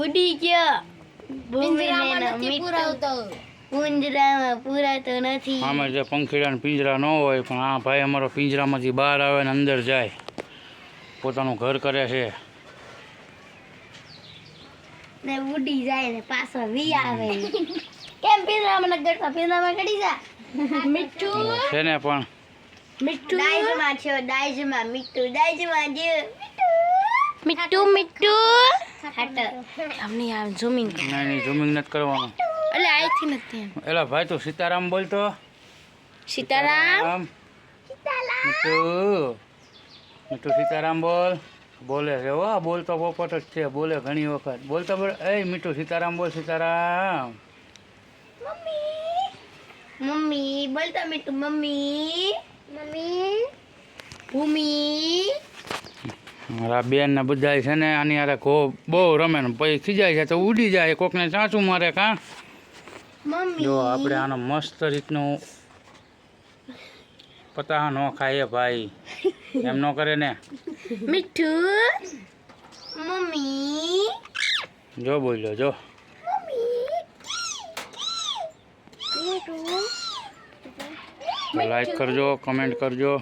ઉડી ગયો. પિંજરામાં પૂરાતો નથી. આમાં જે પંખીડાના પિંજરા ન હોય પણ આ ભાઈ અમારો પિંજરામાંથી બહાર આવે ને અંદર જાય, પોતાનું ઘર કરે છે. ને ઉડી જાય ને પાછો વી આવે. કેમ પિંજરામાં ન ગડતો? પિંજરામાં ગડી જા. મીઠું છે ને પણ મીઠું ડાઈજમાં છે. ડાઈજમાં મીઠું. ડાઈજમાં જે મીઠું મીઠું હાટ અમને આ ઝૂમિંગ નહીં ઝૂમિંગ નથી કરવાનું. એટલે આઈથી નથી. એલા ભાઈ તું સીતારામ બોલતો. સીતારામ મીઠું મીઠું સીતારામ બોલ. બોલે છે હો, બોલતો પોપટ જ છે, બોલે ઘણી વખત. બોલતો બોલ, એ મીઠું સીતારામ બોલ. સીતારામ મમ્મી મમ્મી બોલતા મીઠું મમ્મી મમ્મી ભૂમિ. મારા બેન ને બધા છે ને આની યારે બહુ રમે ને પછી ખીજાય છે તો ઉડી જાય, કોકને ચાંચું મારે. કાં મમ્મી જો આપણે આનો મસ્ત રીતનું પતા ન ખાઈએ ભાઈ, એમ ન કરે ને. મીઠું મમ્મી જો બોલ્યો જો. લાઈક કરજો, કમેન્ટ કરજો.